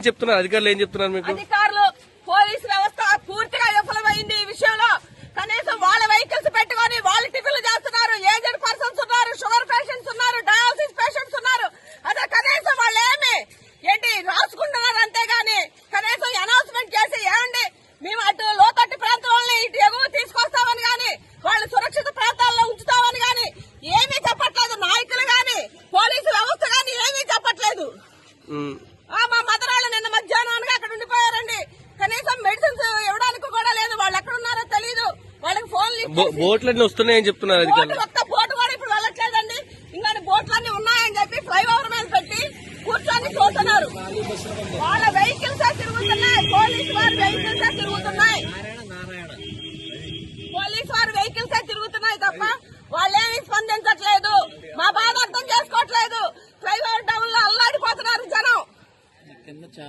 చెప్తున్నారు అధికారులు ఏం చెప్తున్నారు మీకు? అధికారులు పోలీసు వ్యవస్థ పూర్తిగా విఫలమైంది ఈ విషయంలో. కనీసం వాళ్ళ వెహికల్స్ పెట్టుకొని వాళ్ళు టిఫిన్లు చేస్తున్నారు. ఏజెడ్ పర్సన్స్ ఉన్నారు, షుగర్ పేషెంట్స్ ఉన్నారు, డయాలసిస్ పేషెంట్స్ ఉన్నారు. అదే కనీసం వాళ్ళు ఏంటి రాసుకుంటున్నారు అంతేగాని కనీసం అనౌన్స్మెంట్ చేసి ఏమండి మేము అటు లోతట్టు ప్రాంతాలని ఇటు ఎగువ తీసుకొస్తామని గాని వాళ్ళు సురక్షిత ప్రాంతాల్లో ఉంచుతామని గాని ఏమీ చెప్పట్లేదు. నాయకులు గాని పోలీసు వ్యవస్థ గాని ఏమీ చెప్పట్లేదు. మా మదరాళ్ళు నిన్న మధ్యాహ్నానికి అక్కడ ఉండిపోయారండి. కనీసం మెడిసిన్స్ ఇవ్వడానికి కూడా లేదు. వాళ్ళు ఎక్కడ ఉన్నారో తెలీదు. వాళ్ళకి ఫోన్లు బోట్లన్నీ వస్తున్నాయని చెప్తున్నారు అధికారులు. ఒక్క బోటు కూడా ఇప్పుడు వెళ్ళట్లేదండి. ఇంకా బోట్లన్నీ ఉన్నాయని చెప్పి ఫ్లైఓవర్ మీద పెట్టి కూర్చొని చూస్తున్నారు. వాళ్ళ వెహికల్స్ తిరుగుతున్నాయి, పోలీసు వారి వెహికల్స్ తిరుగుతున్నాయి, పోలీసు వారి వెహికల్స్ తిరుగుతున్నాయి తప్ప వాళ్ళేమీ స్పందించట్లేదు. మా బాధ అర్థం